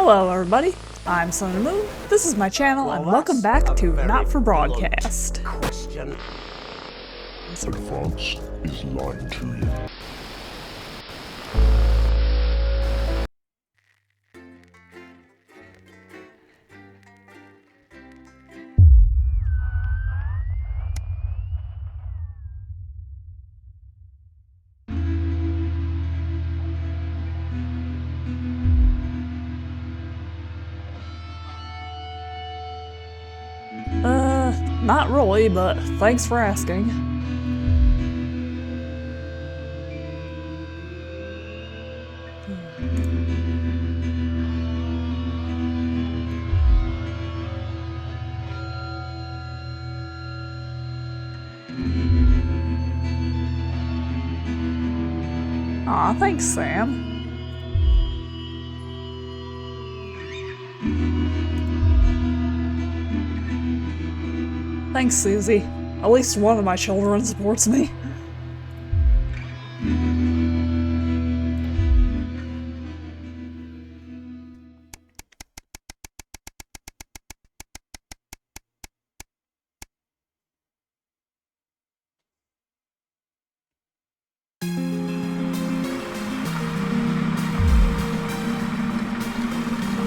Hello everybody, I'm Sun and Moon, this is my channel, and welcome back to Not For Broadcast. Advance is lying to you. Not really, but thanks for asking. Aw, thanks, Sam. Thanks, Susie. At least one of my children supports me.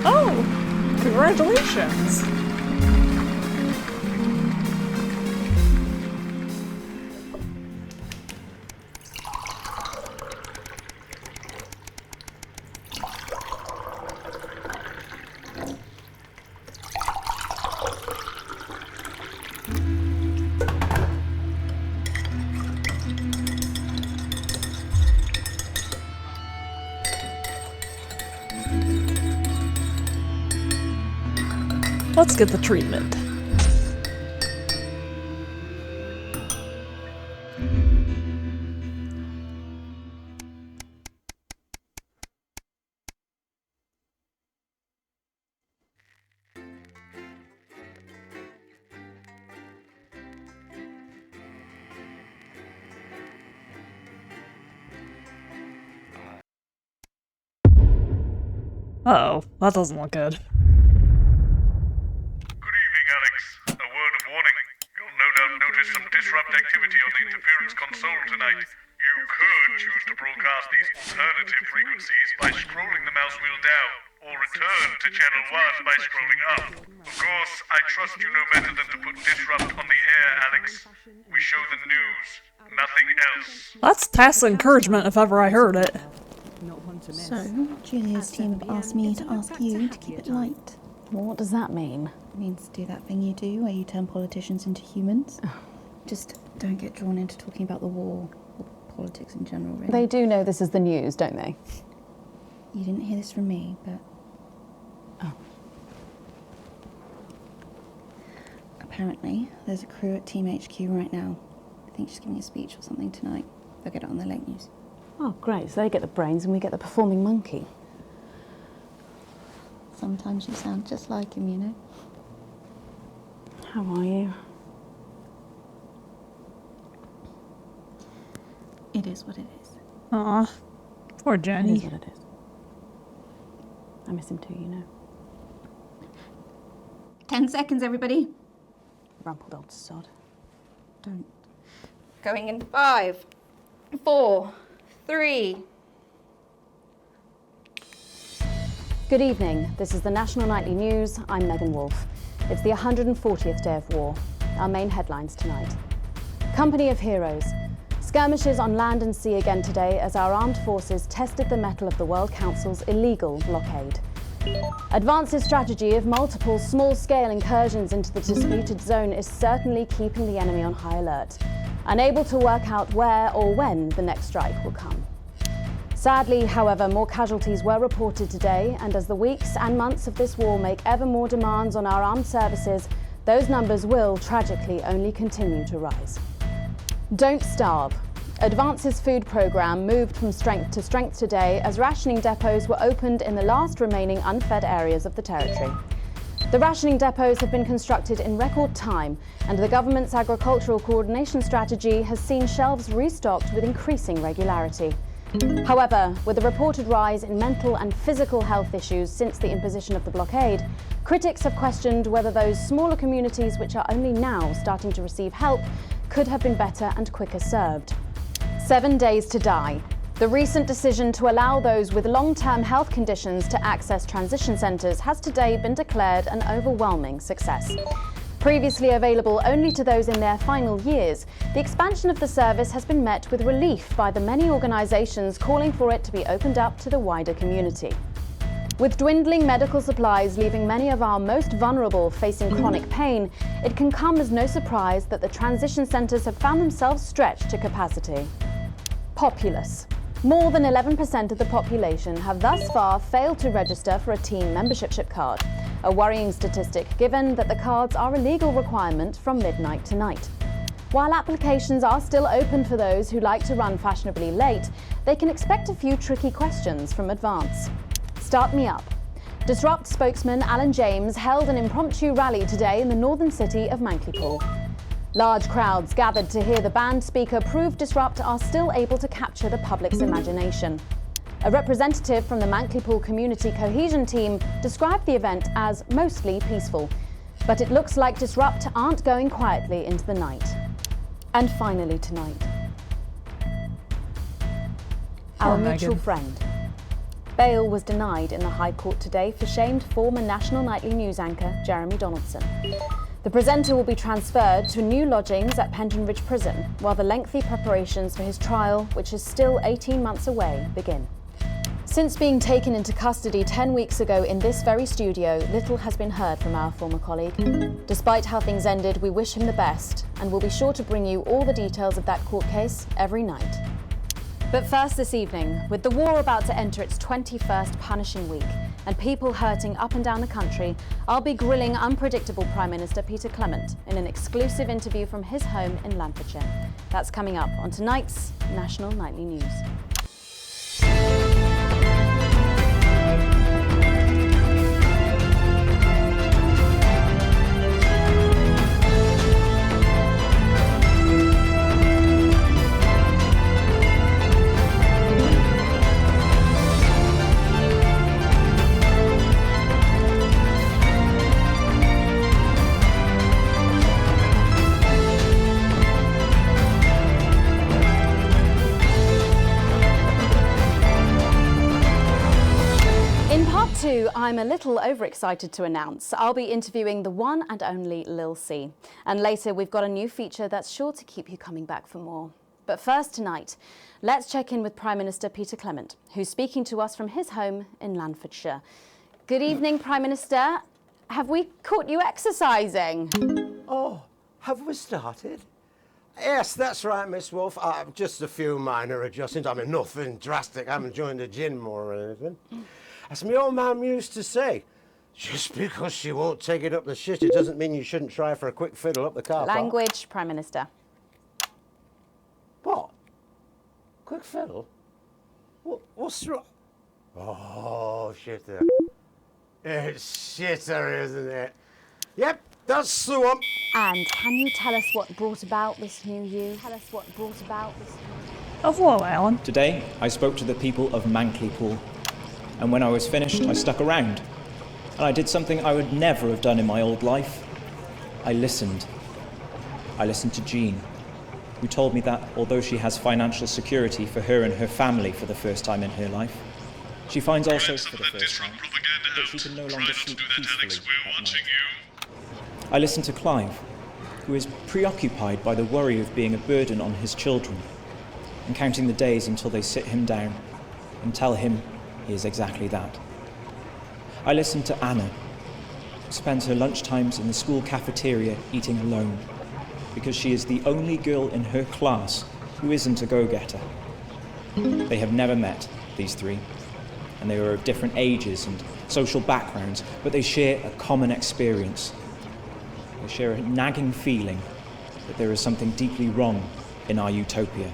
Oh! Congratulations! Let's get the treatment. Uh-oh, that doesn't look good. Disrupt activity on the interference console tonight. You could choose to broadcast these alternative frequencies by scrolling the mouse wheel down, or return to channel 1 by scrolling up. Of course, I trust you know better than to put disrupt on the air, Alex. We show the news, nothing else. That's tacit encouragement if ever I heard it. So, Julia's team have asked me to ask you to keep it light. What does that mean? It means do that thing you do where you turn politicians into humans. Just don't get drawn into talking about the war or politics in general, really. They do know this is the news, don't they? You didn't hear this from me, but... Oh. Apparently, there's a crew at Team HQ right now. I think she's giving a speech or something tonight. They'll get it on the late news. Oh, great. So they get the brains and we get the performing monkey. Sometimes you sound just like him, you know? How are you? It is what it is. Aw, poor It Jenny. is what it is. I miss him too, you know. 10 seconds, everybody. Rumpled old sod. Don't. Going in 5, 4, 3. Good evening. This is the National Nightly News. I'm Megan Wolfe. It's the 140th day of war. Our main headlines tonight. Company of Heroes. Skirmishes on land and sea again today as our armed forces tested the mettle of the World Council's illegal blockade. Advance's strategy of multiple small-scale incursions into the disputed zone is certainly keeping the enemy on high alert, unable to work out where or when the next strike will come. Sadly, however, more casualties were reported today, and as the weeks and months of this war make ever more demands on our armed services, those numbers will, tragically, only continue to rise. Don't starve. Advance's food programme moved from strength to strength today as rationing depots were opened in the last remaining unfed areas of the territory. The rationing depots have been constructed in record time, and the government's agricultural coordination strategy has seen shelves restocked with increasing regularity. However, with a reported rise in mental and physical health issues since the imposition of the blockade, critics have questioned whether those smaller communities which are only now starting to receive help could have been better and quicker served. 7 days to die. The recent decision to allow those with long-term health conditions to access transition centres has today been declared an overwhelming success. Previously available only to those in their final years, the expansion of the service has been met with relief by the many organisations calling for it to be opened up to the wider community. With dwindling medical supplies leaving many of our most vulnerable facing chronic pain, it can come as no surprise that the transition centres have found themselves stretched to capacity. Populace. More than 11% of the population have thus far failed to register for a teen membership card, a worrying statistic given that the cards are a legal requirement from midnight tonight. While applications are still open for those who like to run fashionably late, they can expect a few tricky questions from advance. Start me up. Disrupt spokesman Alan James held an impromptu rally today in the northern city of Mankleypool. Large crowds gathered to hear the band speaker prove Disrupt are still able to capture the public's imagination. A representative from the Mankleypool Community Cohesion Team described the event as mostly peaceful, but it looks like Disrupt aren't going quietly into the night. And finally tonight, our mutual friend. Bail was denied in the High Court today for shamed former National Nightly News anchor Jeremy Donaldson. The presenter will be transferred to new lodgings at Pentonbridge Prison, while the lengthy preparations for his trial, which is still 18 months away, begin. Since being taken into custody 10 weeks ago in this very studio, little has been heard from our former colleague. Despite how things ended, we wish him the best, and we'll be sure to bring you all the details of that court case every night. But first this evening, with the war about to enter its 21st punishing week and people hurting up and down the country, I'll be grilling unpredictable Prime Minister Peter Clement in an exclusive interview from his home in Lancashire. That's coming up on tonight's National Nightly News. I'm a little overexcited to announce I'll be interviewing the one and only Lil C. And later we've got a new feature that's sure to keep you coming back for more. But first tonight, let's check in with Prime Minister Peter Clement, who's speaking to us from his home in Lancashire. Good evening, Prime Minister. Have we caught you exercising? Oh, have we started? Yes, that's right, Miss Wolf. Just a few minor adjustments. I mean, nothing drastic. I haven't joined the gym or anything. As my old mum used to say, just because she won't take it up the shit, it doesn't mean you shouldn't try for a quick fiddle up the car park. Language, Prime Minister. What? Quick fiddle? What's wrong? Oh, shitter. It's shitter, isn't it? Yep, that's the one. And can you tell us what brought about this new you? Oh, hello, Alan. Today, I spoke to the people of Mankleypool. And when I was finished, I stuck around. And I did something I would never have done in my old life. I listened. I listened to Jean, who told me that although she has financial security for her and her family for the first time in her life, she finds also for the first time that she can no longer sleep peacefully at night. I listened to Clive, who is preoccupied by the worry of being a burden on his children and counting the days until they sit him down and tell him he is exactly that. I listened to Anna, who spends her lunchtimes in the school cafeteria eating alone because she is the only girl in her class who isn't a go-getter. They have never met, these three, and they are of different ages and social backgrounds, but they share a common experience. They share a nagging feeling that there is something deeply wrong in our utopia,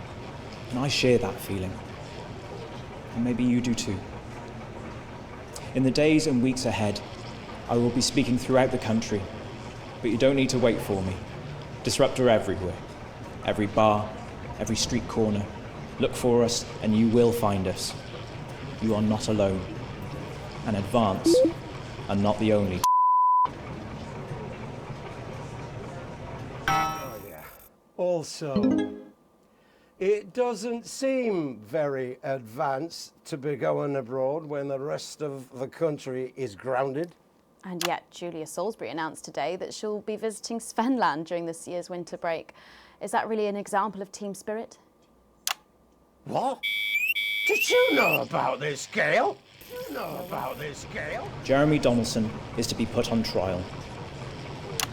and I share that feeling. And maybe you do too. In the days and weeks ahead, I will be speaking throughout the country, but you don't need to wait for me. Disruptor everywhere. Every bar, every street corner, Look for us and you will find us. You are not alone. And Advance are not the only. Also, it doesn't seem very advanced to be going abroad when the rest of the country is grounded. And yet, Julia Salisbury announced today that she'll be visiting Svenland during this year's winter break. Is that really an example of team spirit? What? Did you know about this, Gail? You know about this, Gail? Jeremy Donaldson is to be put on trial.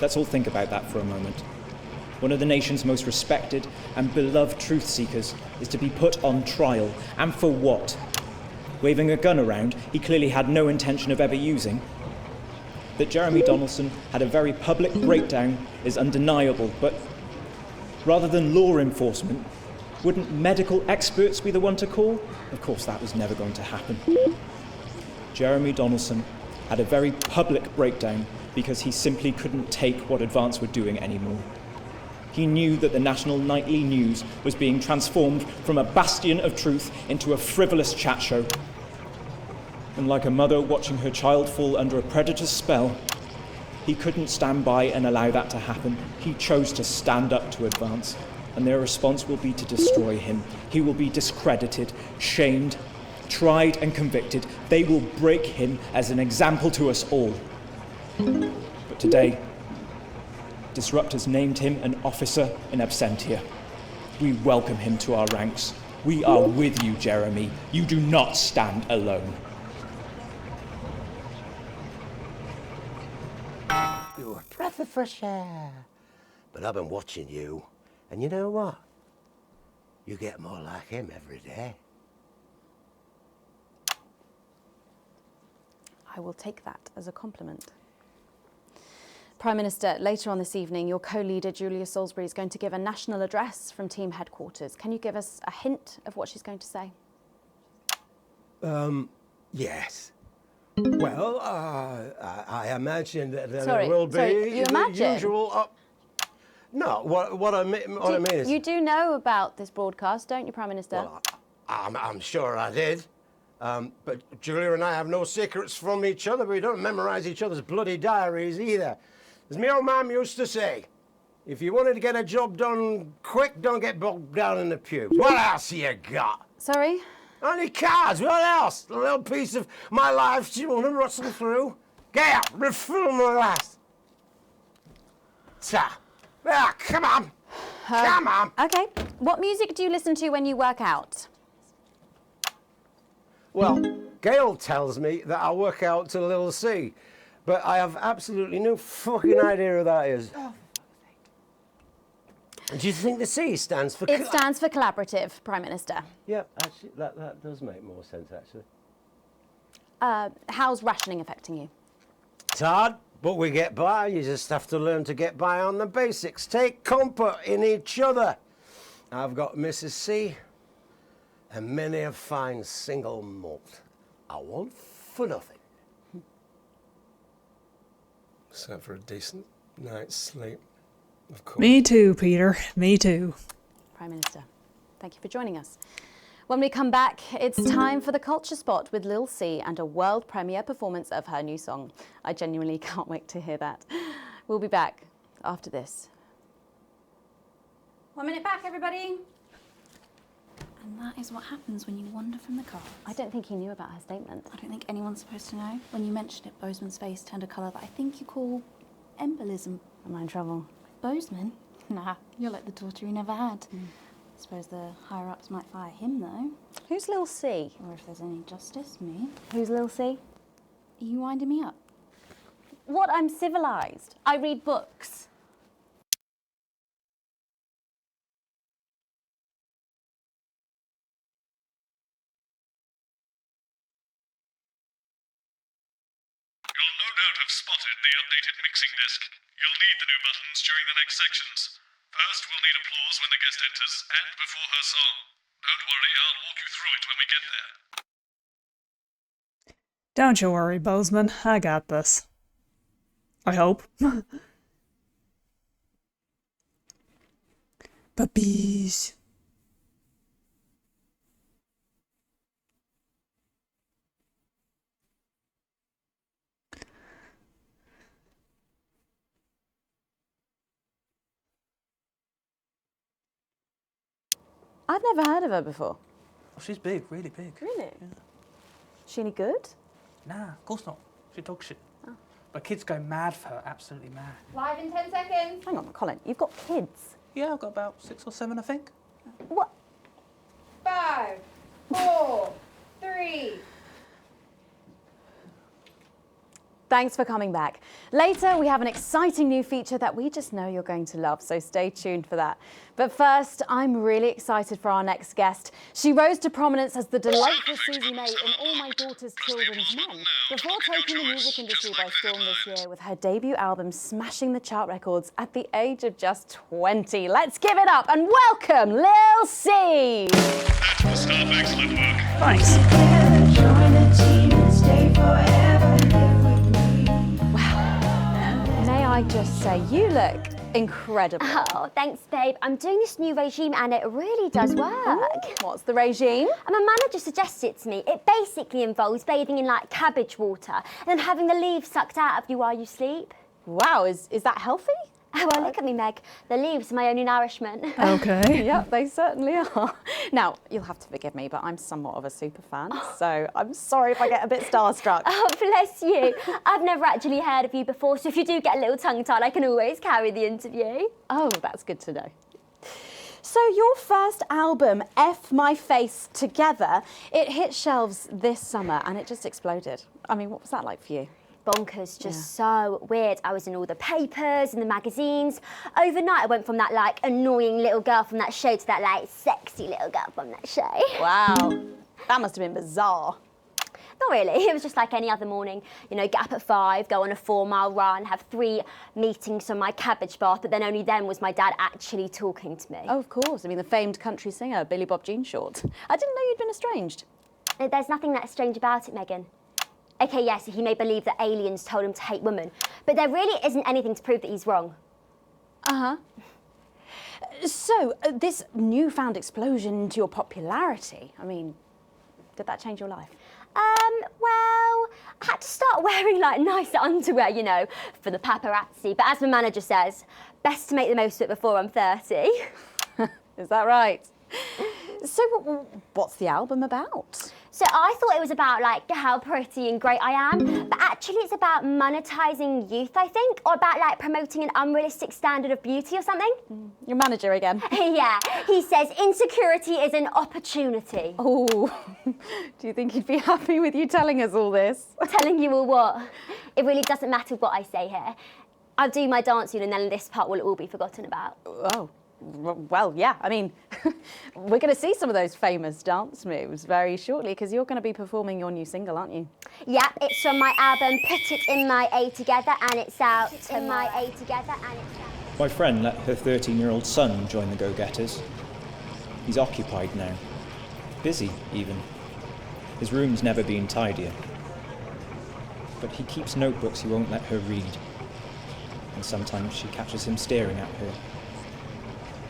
Let's all think about that for a moment. One of the nation's most respected and beloved truth seekers is to be put on trial. And for what? Waving a gun around he clearly had no intention of ever using. That Jeremy Donaldson had a very public breakdown is undeniable, but rather than law enforcement, wouldn't medical experts be the one to call? Of course, that was never going to happen. Jeremy Donaldson had a very public breakdown because he simply couldn't take what Advance were doing anymore. He knew that the National Nightly News was being transformed from a bastion of truth into a frivolous chat show. And like a mother watching her child fall under a predator's spell, he couldn't stand by and allow that to happen. He chose to stand up to Advance, and their response will be to destroy him. He will be discredited, shamed, tried and convicted. They will break him as an example to us all. But today, Disruptors named him an officer in absentia. We welcome him to our ranks. We are with you, Jeremy. You do not stand alone. You're a breath of fresh air. But I've been watching you, and you know what? You get more like him every day. I will take that as a compliment. Prime Minister, later on this evening, your co-leader Julia Salisbury is going to give a national address from team headquarters. Can you give us a hint of what she's going to say? Yes. Well, I imagine that there will be you the imagine? usual. No, what I mean is. You do know about this broadcast, don't you, Prime Minister? Well, I'm sure I did. But Julia and I have no secrets from each other. We don't memorize each other's bloody diaries either. As my old mum used to say, if you wanted to get a job done quick, don't get bogged down in the pubes. What else you got? Sorry? Only cards, what else? A little piece of my life you want to rustle through? Get out, refill my glass. Come on. Come on. Okay. What music do you listen to when you work out? Well, Gail tells me that I work out to Little C, but I have absolutely no fucking idea who that is. Do you think the C stands for... It stands for collaborative, Prime Minister. Yeah, actually, that does make more sense, actually. How's rationing affecting you? It's hard, but we get by. You just have to learn to get by on the basics. Take comfort in each other. I've got Mrs. C and many a fine single malt. I want for nothing. Except for a decent night's sleep, of course. Me too, Peter. Me too. Prime Minister, thank you for joining us. When we come back, it's time for the Culture Spot with Lil C and a world premiere performance of her new song. I genuinely can't wait to hear that. We'll be back after this. 1 minute back, everybody. And that is what happens when you wander from the car. I don't think he knew about her statement. I don't think anyone's supposed to know. When you mentioned it, Bozeman's face turned a colour that I think you call embolism. Am I in trouble? Bozeman? Nah, you're like the daughter he never had. I suppose the higher-ups might fire him, though. Who's Lil C? Or if there's any justice, me. Who's Lil C? Are you winding me up? What? I'm civilised. I read books. You'll no doubt have spotted the updated mixing disc. You'll need the new buttons during the next sections. First, we'll need applause when the guest enters and before her song. Don't worry, I'll walk you through it when we get there. Don't you worry, Bozeman. I got this. I hope. Puppies. I've never heard of her before. Oh, she's big, really big. Really? Yeah. Is she any good? Nah, of course not. She's dog shit. Oh. But kids go mad for her, absolutely mad. Live in 10 seconds. Hang on, Colin, you've got kids? Yeah, I've got about 6 or 7, I think. What? 5, 4, 3. Thanks for coming back. Later, we have an exciting new feature that we just know you're going to love, so stay tuned for that. But first, I'm really excited for our next guest. She rose to prominence as the delightful Susie May in All My Daughter's Children's Men, before taking the music industry by storm this year with her debut album smashing the chart records at the age of just 20. Let's give it up and welcome Lil C. That was staff excellent work. Thanks. May I just say, you look incredible. Oh, thanks, babe. I'm doing this new regime and it really does work. What's the regime? And my manager suggested it to me. It basically involves bathing in like cabbage water and then having the leaves sucked out of you while you sleep. Wow, is that healthy? Oh, well, look at me, Meg. The leaves are my only nourishment. Okay. Yep, they certainly are. Now, you'll have to forgive me, but I'm somewhat of a super fan, so I'm sorry if I get a bit starstruck. Oh, bless you. I've never actually heard of you before, so if you do get a little tongue-tied, I can always carry the interview. Oh, that's good to know. So your first album, F My Face Together, it hit shelves this summer and it just exploded. I mean, what was that like for you? Bonkers, just so weird. I was in all the papers and the magazines. Overnight, I went from that, like, annoying little girl from that show to that, like, sexy little girl from that show. Wow, that must have been bizarre. Not really, it was just like any other morning. You know, get up at 5, go on a 4-mile run, have 3 meetings on my cabbage bath, but then only then was my dad actually talking to me. Oh, of course. I mean, the famed country singer, Billy Bob Jean Short. I didn't know you'd been estranged. There's nothing that strange about it, Megan. Okay, yes, he may believe that aliens told him to hate women, but there really isn't anything to prove that he's wrong. Uh-huh. So, this newfound explosion into your popularity, I mean, did that change your life? Well, I had to start wearing, like, nicer underwear, you know, for the paparazzi, but as my manager says, best to make the most of it before I'm 30. Is that right? So, what's the album about? So I thought it was about, like, how pretty and great I am, but actually it's about monetising youth, I think, or about, like, promoting an unrealistic standard of beauty or something. Your manager again? Yeah, he says insecurity is an opportunity. Oh, do you think he'd be happy with you telling us all this? Telling you all what? It really doesn't matter what I say here. I'll do my dancing and then this part will all be forgotten about. Oh. Well, yeah, I mean, we're going to see some of those famous dance moves very shortly because you're going to be performing your new single, aren't you? Yeah, it's from my album Put It In My A Together and it's out My friend let her 13-year-old son join the Go-Getters. He's occupied now. Busy, even. His room's never been tidier. But he keeps notebooks he won't let her read. And sometimes she catches him staring at her.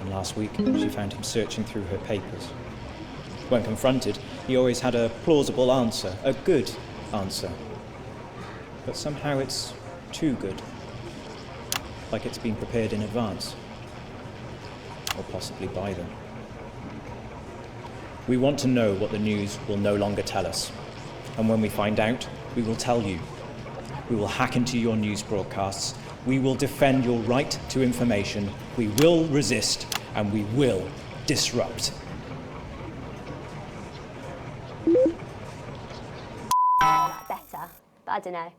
And last week, she found him searching through her papers. When confronted, he always had a plausible answer, a good answer. But somehow it's too good. Like it's been prepared in advance. Or possibly by them. We want to know what the news will no longer tell us. And when we find out, we will tell you. We will hack into your news broadcasts. We will defend your right to information. We will resist, and we will disrupt. Better, but I don't know.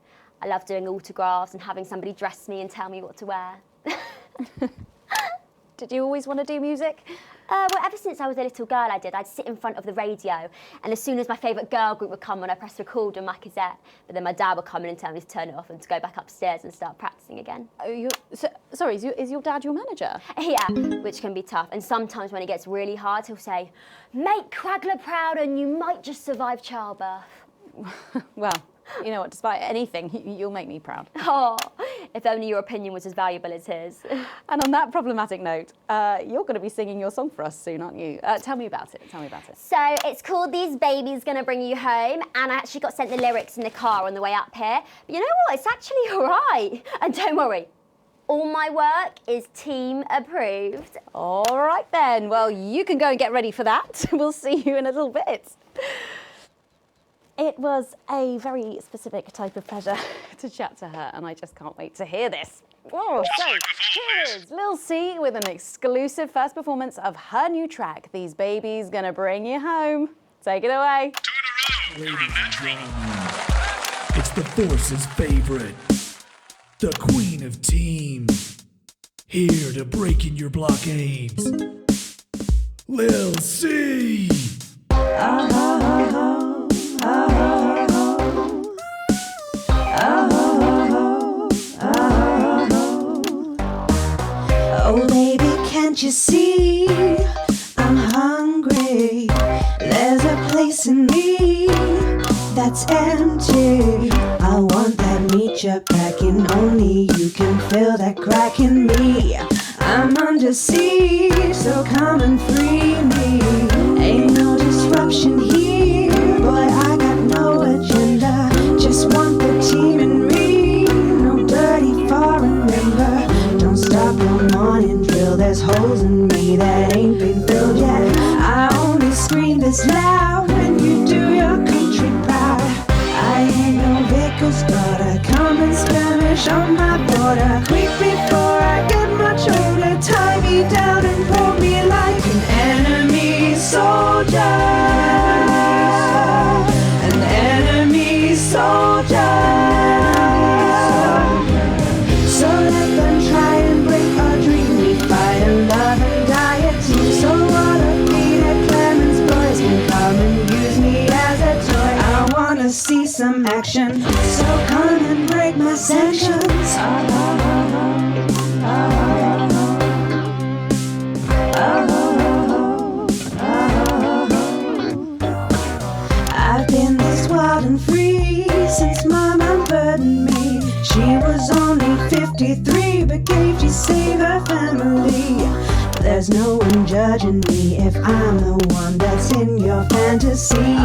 I love doing autographs and having somebody dress me and tell me what to wear. Did you always want to do music? Well, ever since I was a little girl, I'd sit in front of the radio, and as soon as my favourite girl group would come on, I'd press record on my cassette, but then my dad would come in and tell me to turn it off and to go back upstairs and start practising again. Sorry, is your dad your manager? Yeah, which can be tough, and sometimes when it gets really hard, he'll say, "Make Quagler proud and you might just survive childbirth." Well, you know what, despite anything, you'll make me proud. Oh, if only your opinion was as valuable as his. And on that problematic note, you're going to be singing your song for us soon, aren't you? Tell me about it, So it's called These Babies Gonna Bring You Home, and I actually got sent the lyrics in the car on the way up here. But you know what, it's actually all right. And don't worry, All my work is team approved. All right then. Well, you can go and get ready for that. We'll see you in a little bit. It was a very specific type of pleasure to chat to her, and I just can't wait to hear this. Oh, so here's Lil C with an exclusive first performance of her new track, These Babies Gonna Bring You Home. Take it away. It's the Force's favorite, the queen of teams, here to break in your blockades, Lil C. Oh baby, can't you see I'm hungry? There's a place in me that's empty. I want that meat you're packing, only you can fill that crack in me. I'm under siege, so come and free me. Ain't no disruption here, boy, I got no agenda. Just want the team and me, no dirty foreign member. Don't stop your morning drill, there's holes in me that ain't been filled yet. I only scream this loud when you do your country proud. I ain't no vicar's daughter, come and skirmish on my border. Quick before I get much older, tie me down and pull me like an enemy soldier. An enemy soldier. So let them try and break our dream. We fight and love and die a team. So what a Peter Clemens boys can come and use me as a toy. I wanna see some action, so come and break my sanctions. I've been this wild and free since my mom burdened me. She was only 53, but gave to save her family. There's no one judging me if I'm the one that's in your fantasy.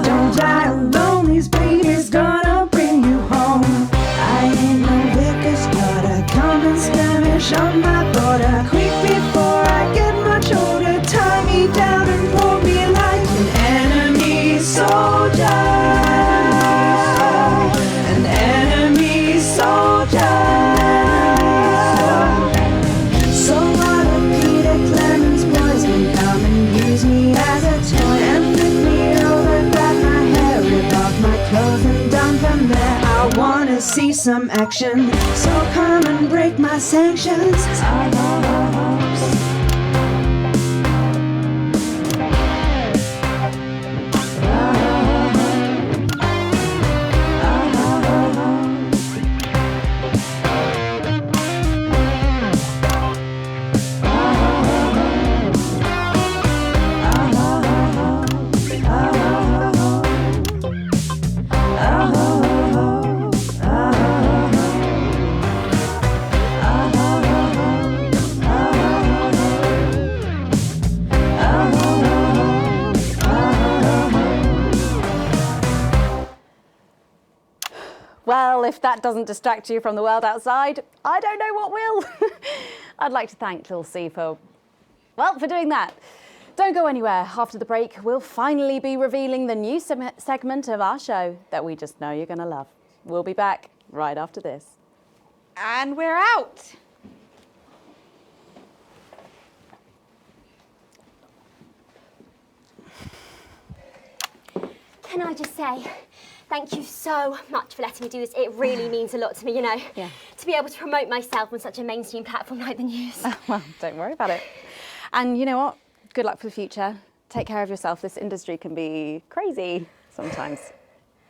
Don't die alone, these babies gonna bring you home. I ain't no vicar's daughter, come and skirmish on my border. Quick before I get much older, tie me down and pull me like an enemy soldier. An enemy soldier. So what a Peter Clemens boys can come and use me as a toy and flip me over, grab my hair, rip off my clothes and dump them there. I wanna see some action, so come and break my sanctions. Well, if that doesn't distract you from the world outside, I don't know what will. I'd like to thank Lil C for doing that. Don't go anywhere. After the break, we'll finally be revealing the new segment of our show that we just know you're going to love. We'll be back right after this. And we're out. Can I just say, thank you so much for letting me do this. It really means a lot to me, you know. Yeah. To be able to promote myself on such a mainstream platform like the news. Well, don't worry about it. And you know what? Good luck for the future. Take care of yourself. This industry can be crazy sometimes.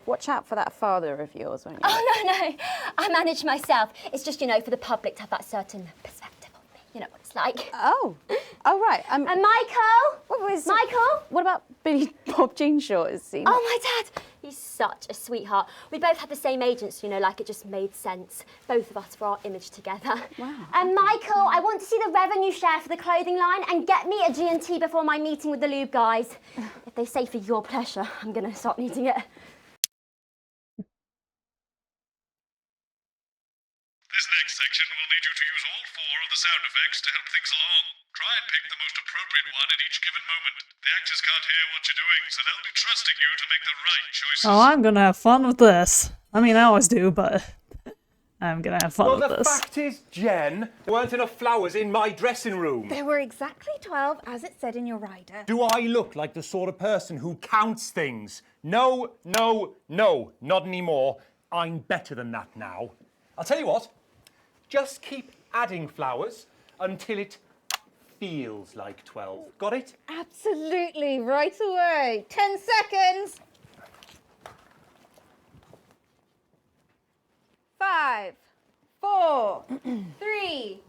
Watch out for that father of yours, won't you? Oh, no. I manage myself. It's just, you know, for the public to have that certain perspective of me. You know what it's like. Oh, right. And Michael? Michael? What about Billy Bob Jean Short? Is he? Oh, my dad. He's such a sweetheart. We both had the same agents, you know, like it just made sense. Both of us for our image together. Wow. And Michael, I want to see the revenue share for the clothing line and get me a G&T before my meeting with the lube guys. If they say for your pleasure, I'm going to start needing it. this next section, we'll need you to use all 4 of the sound effects to help things along. Try and pick the most appropriate one at each given moment. The actors can't hear what you're doing, so they'll be trusting you to make the right choices. Oh, I'm gonna have fun with this. I mean, I always do, but I'm gonna have fun with Well, the this. fact is, Jen, there weren't enough flowers in my dressing room. There were exactly 12, as it said in your rider. Do I look like the sort of person who counts things? No, no, no, not anymore. I'm better than that now. I'll tell you what, just keep adding flowers until it feels like 12. Got it? Absolutely, right away. 10 seconds. 5, 4, 3.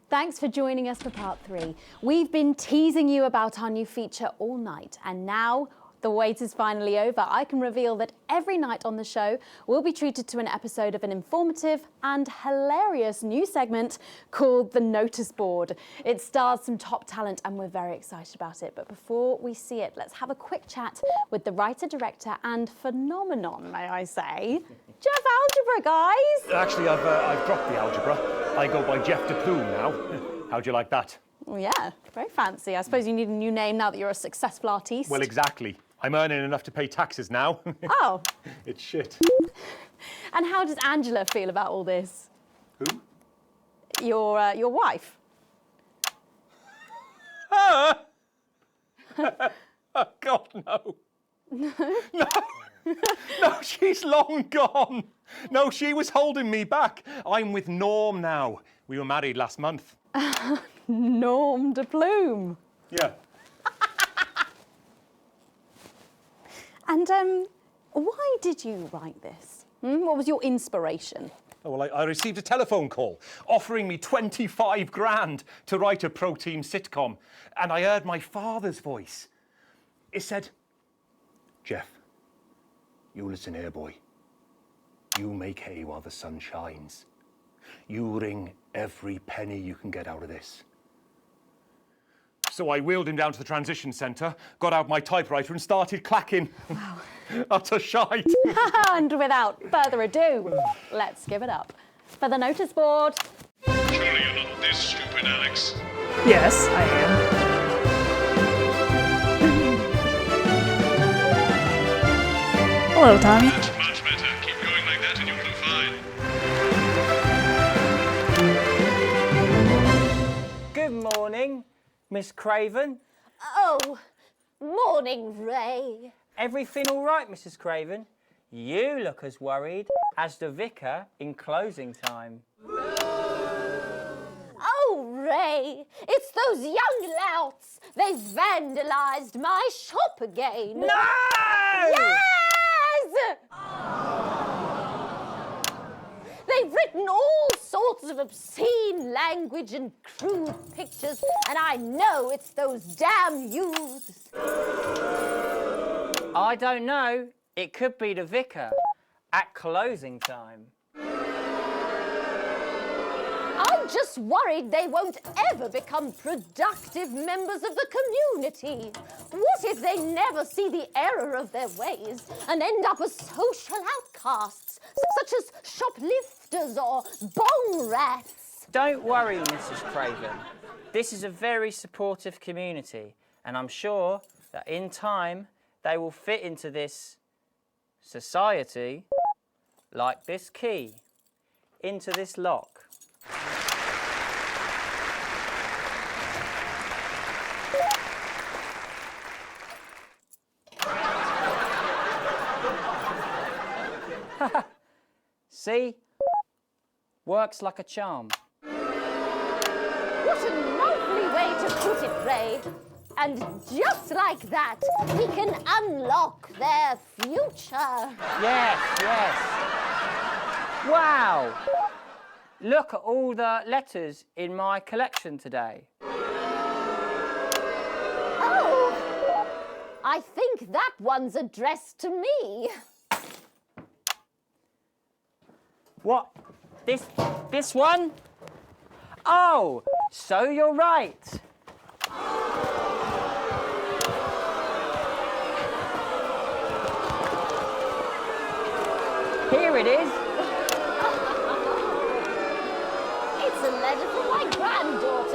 Thanks for joining us for part 3. We've been teasing you about our new feature all night, and now the wait is finally over. I can reveal that every night on the show, we'll be treated to an episode of an informative and hilarious new segment called The Notice Board. It stars some top talent and we're very excited about it. But before we see it, let's have a quick chat with the writer, director and phenomenon, may I say, Jeff Algebra, guys. Actually, I've dropped the algebra. I go by Jeff DePlume now. How'd you like that? Well, yeah, very fancy. I suppose you need a new name now that you're a successful artiste. Well, exactly. I'm earning enough to pay taxes now. Oh. It's shit. And how does Angela feel about all this? Who? Your wife. Oh, God, no. No? No. No, she's long gone. No, she was holding me back. I'm with Norm now. We were married last month. Norm de Plume. Yeah. And why did you write this? What was your inspiration? Oh, well, I received a telephone call offering me 25 grand to write a pro-team sitcom, and I heard my father's voice. It said, Jeff, you listen here, boy. You make hay while the sun shines. You wring every penny you can get out of this. So I wheeled him down to the transition centre, got out my typewriter and started clacking. Wow. Utter shite. And without further ado, let's give it up for the notice board. Surely you're not this stupid, Alex. Yes, I am. Hello, Tommy. That's much better. Keep going like that and you'll do fine. Good morning, Miss Craven. Oh, morning, Ray. Everything all right, Mrs. Craven? You look as worried as the vicar in closing time. Oh, Ray, it's those young louts. They've vandalised my shop again. No! Yes! They've written all sorts of obscene language and crude pictures, and I know it's those damn youths. I don't know. It could be the vicar at closing time. I'm just worried they won't ever become productive members of the community. What if they never see the error of their ways and end up as social outcasts, such as shoplifters or bong rats? Don't worry, Mrs. Craven. This is a very supportive community, and I'm sure that in time they will fit into this society like this key into this lock. See? Works like a charm. What a lovely way to put it, Ray. And just like that, we can unlock their future. Yes, yes. Wow! Look at all the letters in my collection today. Oh, I think that one's addressed to me. What? This one? Oh, so you're right. Here it is.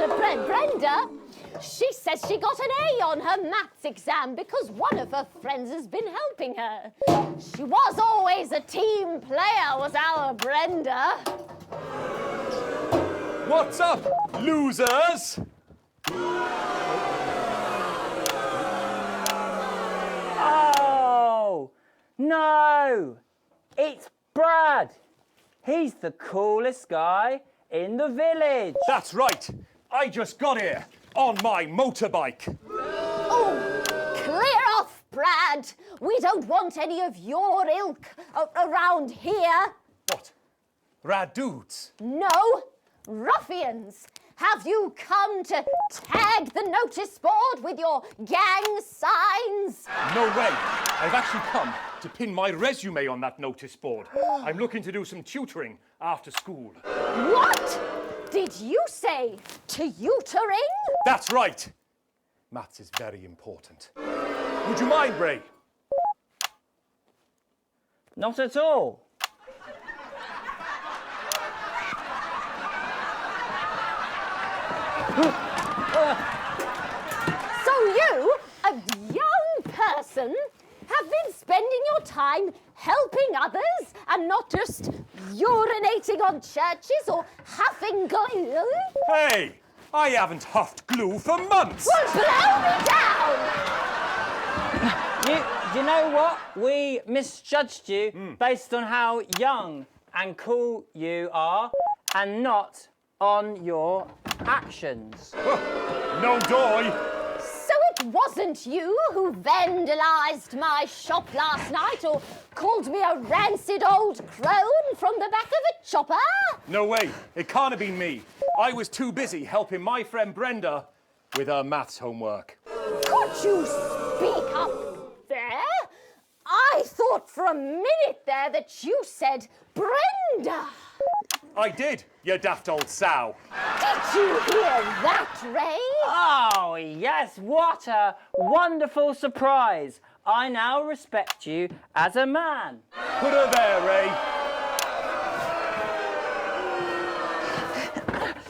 Brenda, she says she got an A on her maths exam because one of her friends has been helping her. She was always a team player, was our Brenda. What's up, losers? Oh, no, it's Brad. He's the coolest guy in the village. That's right. I just got here on my motorbike. Oh, clear off, Brad. We don't want any of your ilk around here. What? Rad dudes? No, ruffians. Have you come to tag the notice board with your gang signs? No way. I've actually come to pin my resume on that notice board. I'm looking to do some tutoring after school. What did you say? Tutoring? That's right. Maths is very important. Would you mind, Ray? Not at all. So you, a young person, have been spending your time helping others and not just urinating on churches or huffing glue? Hey, I haven't huffed glue for months. Well, blow me down! You know what? We misjudged you based on how young and cool you are and not on your actions. No doy. So it wasn't you who vandalised my shop last night or called me a rancid old crone from the back of a chopper? No way. It can't have been me. I was too busy helping my friend Brenda with her maths homework. Could you speak up there? I thought for a minute there that you said Brenda. I did, you daft old sow. Did you hear that, Ray? Oh, yes, what a wonderful surprise. I now respect you as a man. Put her there, Ray.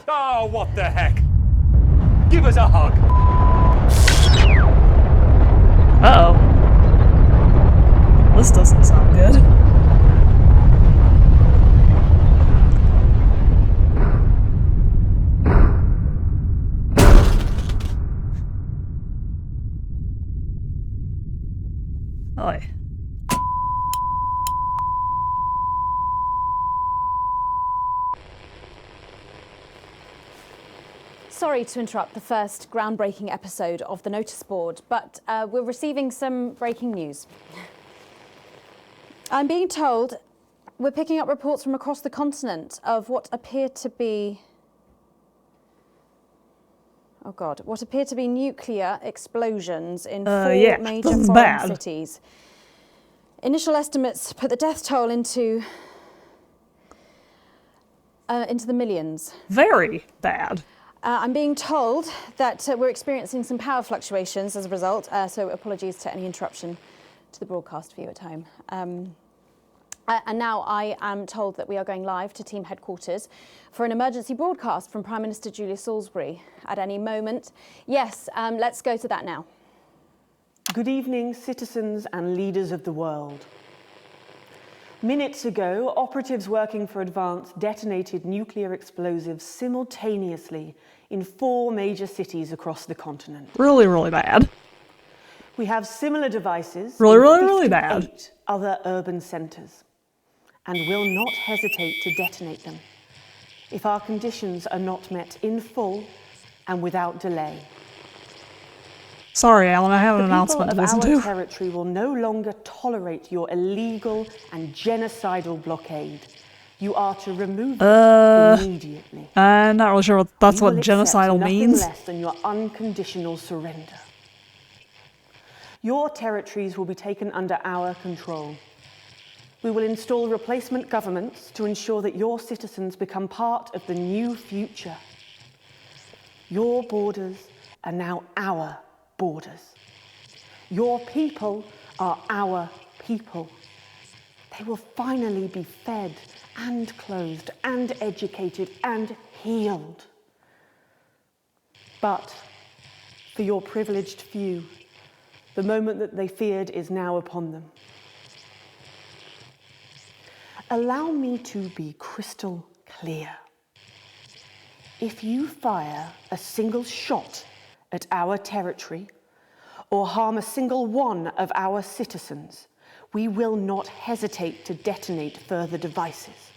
Oh, what the heck? Give us a hug. Uh-oh. This doesn't sound good. Oi. Sorry to interrupt the first groundbreaking episode of the notice board, but we're receiving some breaking news. I'm being told we're picking up reports from across the continent of what appear to be nuclear explosions in four major foreign cities. Initial estimates put the death toll into the millions. Very bad. I'm being told that we're experiencing some power fluctuations as a result, so apologies to any interruption to the broadcast for you at home. And now I am told that we are going live to team headquarters for an emergency broadcast from Prime Minister Julia Salisbury at any moment. Yes, let's go to that now. Good evening, citizens and leaders of the world. Minutes ago, operatives working for Advance detonated nuclear explosives simultaneously in 4 major cities across the continent. Really, really bad. We have similar devices Really bad. 58 other urban centres and will not hesitate to detonate them if our conditions are not met in full and without delay. Sorry, Alan, I have an announcement to listen The people to. of our territory will no longer tolerate your illegal and genocidal blockade. You are to remove it immediately. I'm not really sure what that's what We will accept genocidal nothing means. less than your unconditional surrender. Your territories will be taken under our control. We will install replacement governments to ensure that your citizens become part of the new future. Your borders are now our borders. Your people are our people. They will finally be fed and clothed and educated and healed. But for your privileged few, the moment that they feared is now upon them. Allow me to be crystal clear. If you fire a single shot at our territory or harm a single one of our citizens, we will not hesitate to detonate further devices.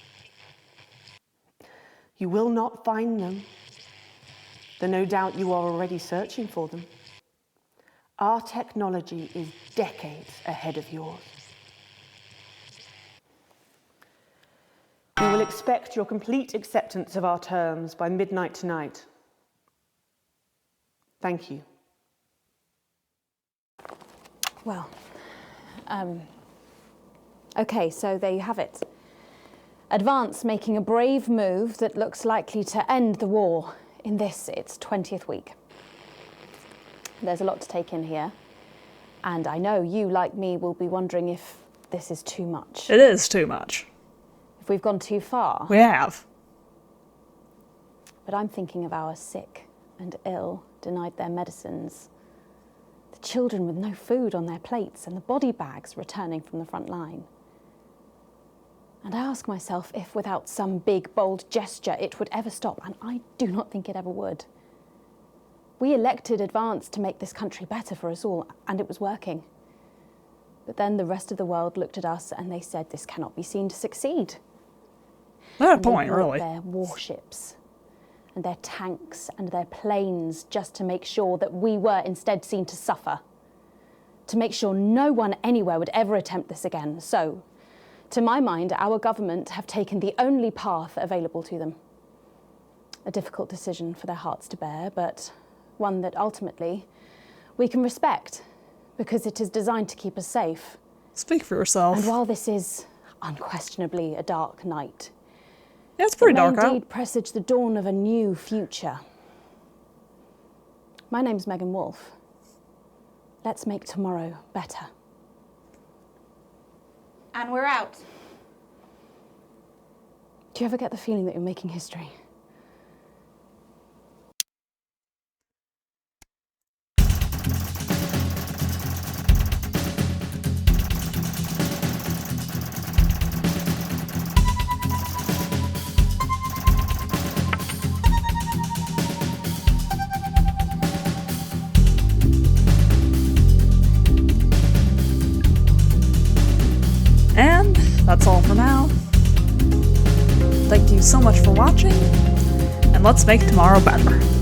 You will not find them, though no doubt you are already searching for them. Our technology is decades ahead of yours. We will expect your complete acceptance of our terms by midnight tonight. Thank you. Well, okay, so there you have it. Advance making a brave move that looks likely to end the war in this, its 20th week. There's a lot to take in here, and I know you, like me, will be wondering if this is too much. It is too much. If we've gone too far. We have. But I'm thinking of our sick and ill, denied their medicines, the children with no food on their plates, and the body bags returning from the front line. And I ask myself if, without some big, bold gesture, it would ever stop, and I do not think it ever would. We elected Advance to make this country better for us all, and it was working. But then the rest of the world looked at us and they said this cannot be seen to succeed. Not a point, really. Their warships and their tanks and their planes just to make sure that we were instead seen to suffer. To make sure no one anywhere would ever attempt this again. So, to my mind, our government have taken the only path available to them. A difficult decision for their hearts to bear, but one that ultimately we can respect because it is designed to keep us safe. Speak for yourself. And while this is unquestionably a dark night, yeah, it's pretty dark out. out. Indeed presage the dawn of a new future. My name's Megan Wolf. Let's make tomorrow better. And we're out. Do you ever get the feeling that you're making history? And that's all for now. Thank you so much for watching, and let's make tomorrow better.